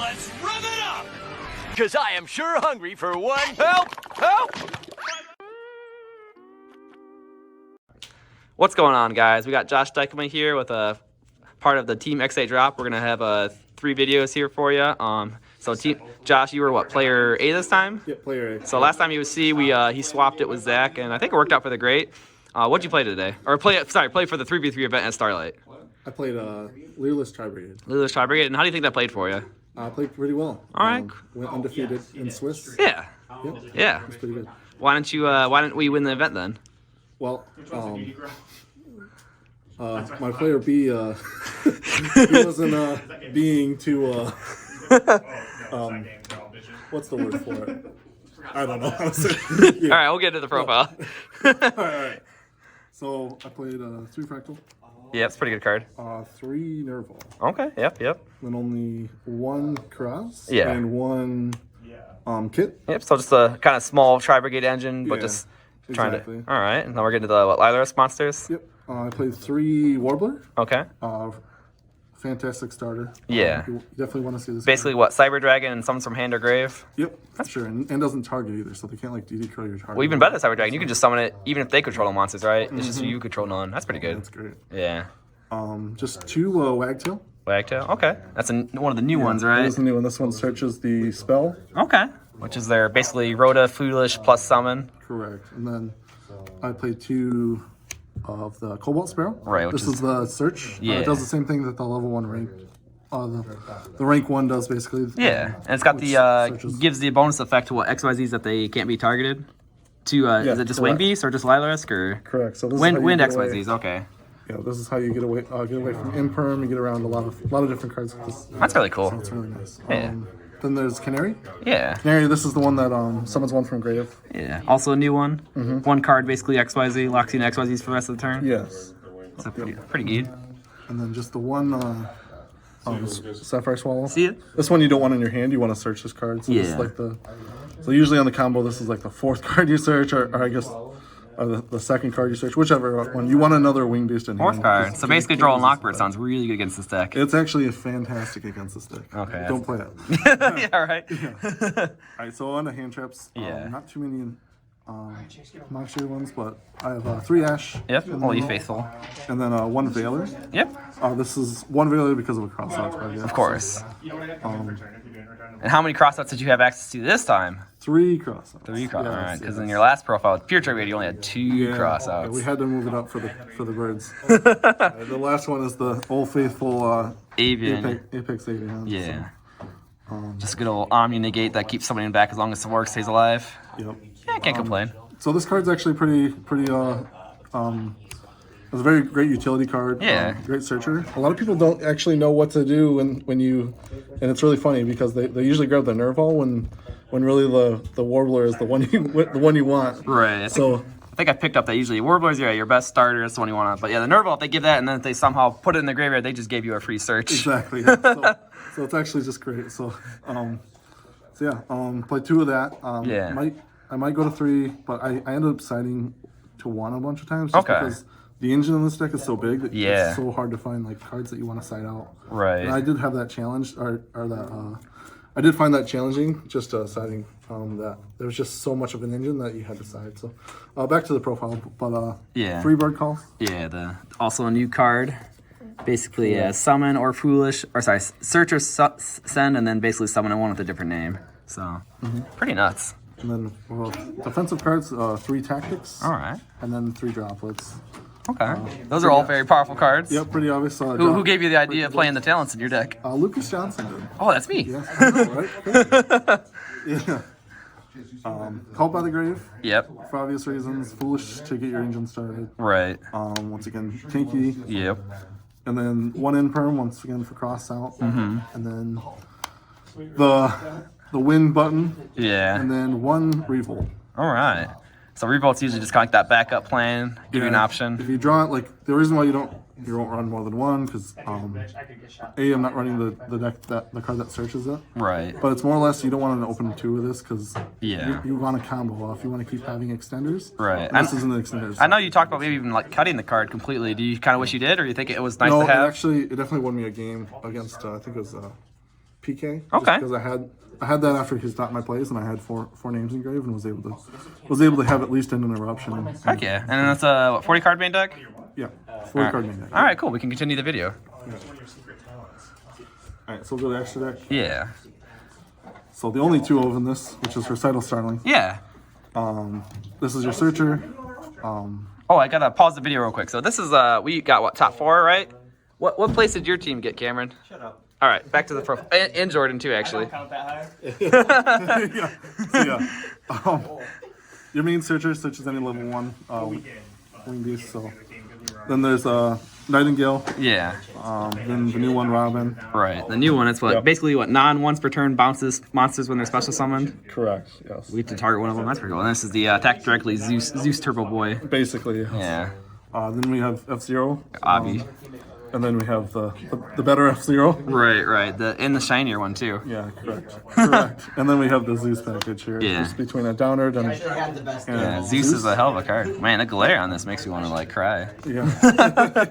Let's rev it up! Because I am sure hungry for one. Help! Help! What's going on, guys? We got Josh Dykema here with a part of the Team XA drop. We're gonna have 3 videos here for you. So Josh, you were what, player A this time? Yeah, player A. So last time he was C, he swapped it with Zach, and I think it worked out for the great. What'd you play today? Or play for the 3v3 event at Starlight. I played Lyrilusc Tri-Brigade. Lyrilusc Tri-Brigade, and how do you think that played for you? Played pretty well. All right. Went undefeated in Swiss. Yeah. Yep. Yeah. It's pretty good. Why didn't we win the event then? Well, my player B, he wasn't being too, what's the word for it? I don't know how to say it. Yeah. All right, we'll get into the profile. All right. So I played 3 Fractal. Yeah, it's a pretty good card. 3 Nerval. Okay, yep. Then only 1 Cross. Yeah. And 1 Kit. Yep, so just a kind of small Tri-Brigade engine, but Yeah, just trying exactly. to... All right, and now we're getting to the Lyrilusc monsters. Yep. I played 3 Warbler. Okay. Fantastic starter. Yeah. You definitely want to see this. Basically, what, Cyber Dragon and summons from hand or grave? Yep, that's sure. And doesn't target either, so they can't like DD control your target. Well, even better, Cyber Dragon. You can just summon it even if they control the monsters, right? It's just you control none. That's pretty good. That's great. Yeah. Just 2 Wagtail. Wagtail. Okay. That's one of the new ones, right? That is the new one. This one searches the spell. Okay. Which is their basically Rhoda, Foolish plus summon. Correct. And then I played 2 of the Cobalt Sparrow. Right. This is the search. Yeah. It does the same thing that the level 1 rank. The rank 1 does basically. Yeah, and it's got the gives the bonus effect to what XYZs that they can't be targeted. To is it just Wing Beast or just Lyrilusc or? Correct. So this Wind is how you get XYZs. away. Okay. Yeah, this is how you get away from Imperm. You get around a lot of different cards. That's really cool. So it's really nice. Yeah. Then there's Canary. Yeah. Canary, this is the one that summons 1 from grave. Yeah. Also a new one. One card basically XYZ locks you in XYZs for the rest of the turn. Yes. So pretty good. And then just the one Sapphire Swallow. See it? This one you don't want in your hand. You want to search this card. So this is like so usually on the combo, this is like the 4th card you search, or I guess the 2nd card you search, whichever one. You want another Wing Beast in hand. 4th card. So basically, draw and Lockbird sounds really good against this deck. It's actually fantastic against this deck. Okay. Don't play it. Yeah. Right. All right. So on the hand traps. Yeah. Not too many. Monster ones, but I have 3 Ash. Yep. Holy faithful. And then 1 Veiler. Yep. This is 1 Veiler because of a cross-out card. Yeah. Of course. And how many crossouts did you have access to this time? 3 crossouts. 3 crossouts. Yes, All right. Because yes. in your last profile with Pure Trade, you only had 2 crossouts. Yeah, we had to move it up for the birds. The last one is the old faithful Avian. Apex Avian. Yeah. Just a good old Omni Negate that keeps somebody in back as long as the work stays alive. Yep. Yeah, can't complain. So this card's actually pretty it's a very great utility card. Yeah. Great searcher. A lot of people don't actually know what to do when you, and it's really funny because they usually grab the Nerval when really the Warbler is the one you want. Right. So I think I picked up that usually Warbler's your best starter. That's the one you want. But yeah, the Nerval, if they give that and then if they somehow put it in the graveyard, they just gave you a free search. Exactly. Yeah. So it's actually just great. So yeah, play 2 of that. Yeah. I might go to 3, but I ended up deciding to 1 a bunch of times just because the engine in this deck is so big that it's so hard to find like cards that you want to side out. Right. And I did have that challenge, or that I did find that challenging, just deciding that there was just so much of an engine that you had to side. So back to the profile, but 3 bird calls. Yeah, also a new card. Basically, summon or foolish, or sorry, search or send, and then basically summon one with a different name. So pretty nuts. And then defensive cards, 3 tactics. All right. And then 3 droplets. Okay. Those are all very powerful cards. Yep, pretty obvious. Who gave you the idea of playing the talents in your deck? Lucas Johnson did. Oh, that's me. Yeah, I know, right? Yeah. Called by the Grave. Yep. For obvious reasons. Foolish to get your engine started. Right. Once again, Tinky. Yep. And then 1 Imperm, once again for cross out. And then the win button. Yeah. And then 1 Revolt. All right. So Revolt's usually just kind of like that backup plan, give you an option. If you draw it, like the reason why you won't run more than 1 because I'm not running the deck the card that searches it. Right. But it's more or less you don't want to open 2 of this because Yeah. you want to combo off. You want to keep having extenders. Right. And this isn't the extenders. I know you talked about maybe even like cutting the card completely. Do you kind of wish you did, or you think it was nice No, to have? it definitely won me a game against I think it was PK. Okay. Because I had that after he stopped my plays, and I had four names engraved, and was able to have at least an interruption. Heck yeah. And then that's a 40 card main deck? Yeah, 40 card main deck. All right, cool. We can continue the video. All right, so we'll go to extra deck. Yeah. So the only 2 of in this, which is Recital Starling. Yeah. This is your searcher. Oh, I gotta pause the video real quick. So this is we got what, top 4, right? What place did your team get, Cameron? Shut up. All right, back to the profile. And Jordan too, actually. Count that high? Yeah. Your main searcher searches any level 1 wing beast. So then there's Nightingale. Yeah. Then the new one, Robin. Right. The new one, it's what basically what once per turn bounces monsters when they're special summoned. Correct. Yes. We get to target one of them. That's pretty cool. And this is the attack directly Zeus Turbo Boy. Basically. Yeah. Then we have F-Zero. Obvi. And then we have the better F-Zero. Right. And the shinier one too. Yeah, correct. And then we have the Zeus package here. Yeah. Just between a Downer and Zeus is a hell of a card. Man, the glare on this makes me want to like cry. Yeah.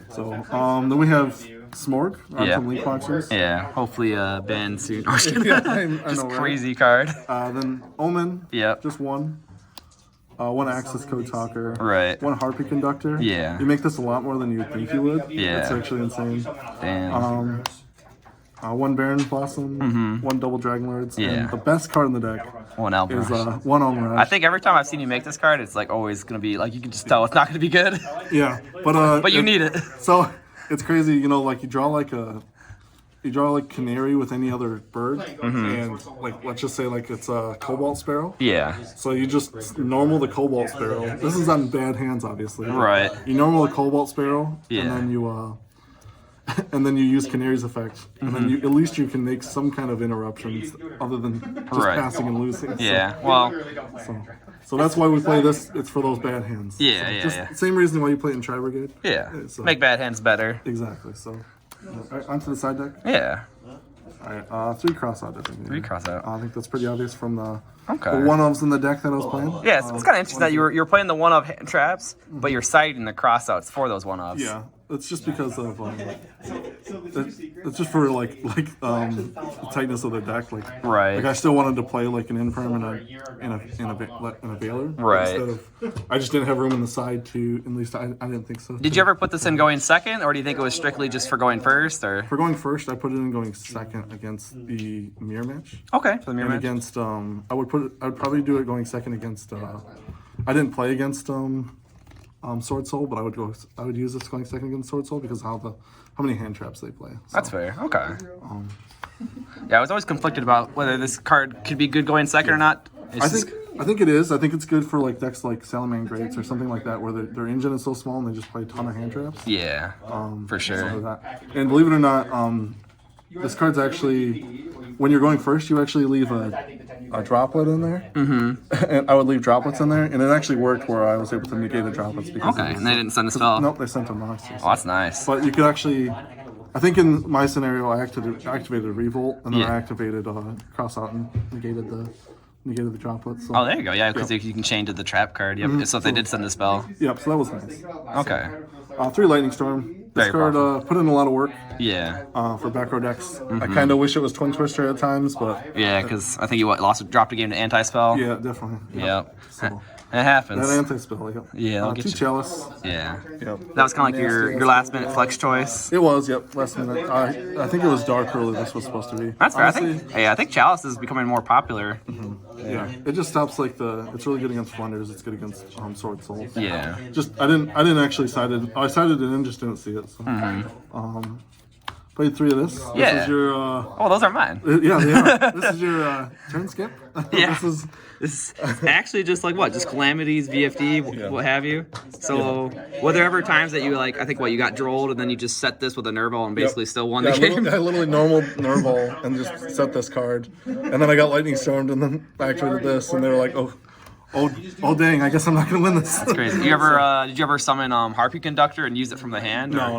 So then we have Smorg from Link Boxers. Yeah. Hopefully banned soon. Yeah, I Just know, crazy card. Then Omen. Yep. Just one. One Access Code Talker. Right. One Harpy Conductor. Yeah. You make this a lot more than you think you would. Yeah. It's actually insane. Damn. One Baron Blossom. One Double Dragon Lords. Yeah. And the best card in the deck One is Almirage. one Almirage. I think every time I've seen you make this card, it's like always gonna be like you can just tell it's not gonna be good. Yeah. But you need it. So it's crazy, like you draw like canary with any other bird, and like let's just say like it's a Cobalt Sparrow. Yeah. So you just normal the Cobalt Sparrow. This is on bad hands, obviously. Right. You normal the Cobalt Sparrow, Yeah. and then you use Canary's effect, and then at least you can make some kind of interruptions other than just passing and losing. Yeah. Well. So that's why we play this. It's for those bad hands. Yeah. Just Yeah. Same reason why you play it in Tri-Brigade. Yeah. So- Make bad hands better. Exactly. So, all right, onto the side deck. Yeah. All right, 3 cross-out designated. 3 cross-out. I think that's pretty obvious from the Okay. one-ofs in the deck that I was playing. Yeah, it's kind of interesting that you're playing the one-of hand traps, but you're citing the cross-outs for those one-offs. Yeah, it's just because of it's just for like the tightness of the deck. Right. Like I still wanted to play like an Infirm in a Veiler. Right. Instead of, I just didn't have room in the side to. At least I didn't think so. Did you ever put this in going second, or do you think it was strictly just for going first, or? For going first, I put it in going second against the mirror match. Okay, for the mirror And match. against I would probably do it going second against I didn't play against Sword Soul, but I would use this going second against Sword Soul because how many hand traps they play. So, That's fair. Okay. Yeah, I was always conflicted about whether this card could be good going second or not. I think it is. I think it's good for like decks like Salaman Greats or something like that where their engine is so small and they just play a ton of hand traps. Yeah, for sure. So that. And believe it or not, this card's actually, when you're going first, you actually leave a droplet in there. Mm-hmm. And I would leave droplets in there, and it actually worked where I was able to negate the droplets. Because Okay, and they didn't send a spell? Nope, they sent a monster. Oh, that's nice. But you could actually, I think in my scenario, I activated Revolt, and then Yeah. I activated Cross Out and negated the droplets. So. Oh, there you go. Yeah, because you can chain to the trap card. Yep. So if they did send a spell. Yep, so that was nice. Okay. 3 Lightning Storm. This Very card powerful. put in a lot of work Yeah. for back row decks. I kind of wish it was Twin Twister at times, but Yeah, because I think you dropped a game to anti-spell. yeah, definitely. Yep. So, It happens. that anti-spell, yep. Yeah, that'll get 2 you. Chalice. Yeah. Yep. That was kind of like your last minute flex choice. It was, yep, last minute. I think it was Dark Early this was supposed to be. That's fair. Honestly, I think Chalice is becoming more popular. yeah. It just stops like it's really good against Flunders, it's good against Sword Soul. Yeah. Just I didn't actually sided. I sided it and just didn't see it. So. Played 3 of this. Yeah. This is your Oh, those are mine. yeah, they are. This is your turn skip. Yeah. This This is actually just like what? Just calamities, VFD, what have you. So were there ever times that you like? I think you got drolled and then you just set this with a Nerval and basically still won the game. I literally normal Nerval and just set this card, and then I got Lightning Stormed, and then I activated this, and they were like, oh dang! I guess I'm not gonna win this. That's crazy. Did you ever summon Harpy Conductor and use it from the hand? No,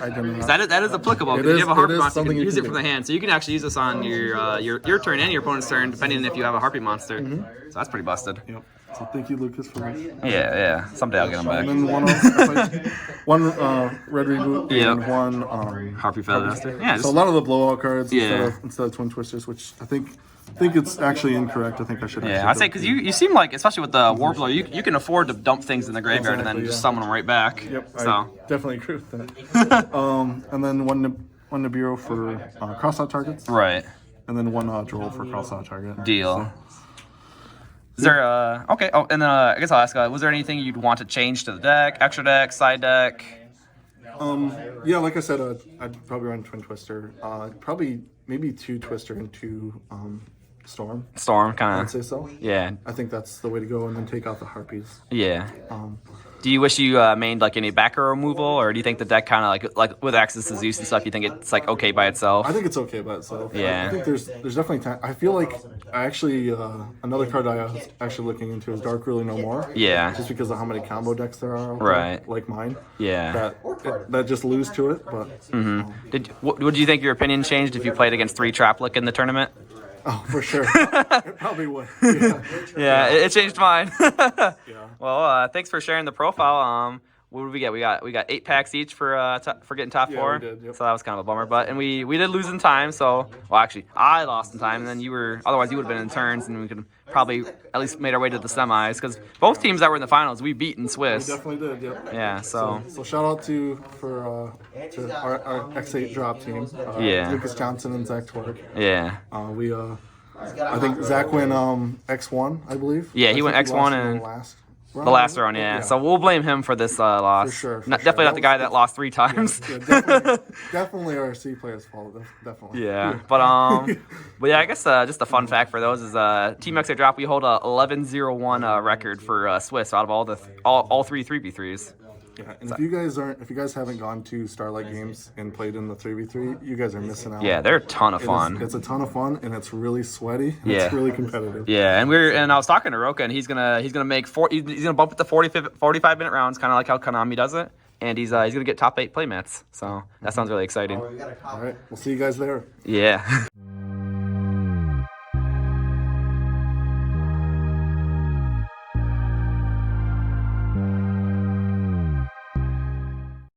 I didn't. That is applicable It because is- you have a Harpy it is monster, you can something you use can it from do. the hand. So you can actually use this on your turn and your opponent's turn, depending on if you have a Harpy monster. So that's pretty busted. Yep. So thank you, Lucas, for this. Yeah. Someday I'll get them back. And then one else, one red reboot Yep. and one Harpy Feather Duster. Yeah. So a lot of the blowout cards Yeah. instead of twin twisters, which I think it's actually incorrect. I think I should. Yeah, I'd say because you seem like, especially with the Warbler, you can afford to dump things in the graveyard and then just summon them right back. Yep, So I definitely agree with that. And then one Nibiru for cross-out targets, right. and then one Droll for cross-out target. Deal. Is there okay? Oh, and then I guess I'll ask. Was there anything you'd want to change to the deck? Extra deck, side deck? Yeah, like I said, I'd probably run twin twister. Probably maybe 2 twister and 2 storm. Storm, I'd kind of. say so. Yeah. I think that's the way to go, and then take out the harpies. Yeah. Do you wish you mained like any backer removal, or do you think the deck kind of like with access to Zeus and stuff, you think it's like okay by itself? I think it's okay by itself. Yeah. I think there's definitely time. I feel like another card I was actually looking into is Dark Really No More. Yeah. Just because of how many combo decks there are. out there, Right. like mine. Yeah. That just lose to it, but. Would you think your opinion changed if you played against 3 Traplik in the tournament? Oh, for sure. It probably would. Yeah. Yeah, it changed mine. Yeah. Well, thanks for sharing the profile. What did we get? We got 8 packs each for getting top 4. we did, yep. So that was kind of a bummer. But we did lose in time. So actually I lost in time, and then otherwise you would have been in turns, and we could probably at least made our way to the semis because both teams that were in the finals we beat in Swiss. We definitely did, yep. Yeah. So shout out to our X8 drop team. Yeah. Lucas Johnson and Zach Twerk. yeah. I think Zach went X1, I believe. Yeah, he I went think X1 lost in and the last The last round, yeah. So we'll blame him for this loss. For sure. Definitely not the guy that lost 3 times. Yeah, definitely our C player's fault. Definitely. Yeah, but yeah, I guess just a fun fact for those is Team XA Drop, we hold a 11-0-1 record for Swiss out of all 3 3v3s. Yeah, and if you guys haven't gone to Starlight Games and played in the 3v3, you guys are missing out. Yeah, they're a ton of fun. It's a ton of fun, and it's really sweaty. And Yeah. It's really competitive. Yeah, and I was talking to Roka, and he's gonna make he's gonna bump it to 45-minute rounds, kind of like how Konami does it, and he's gonna get top 8 playmats. So that sounds really exciting. All right, we'll see you guys there. Yeah.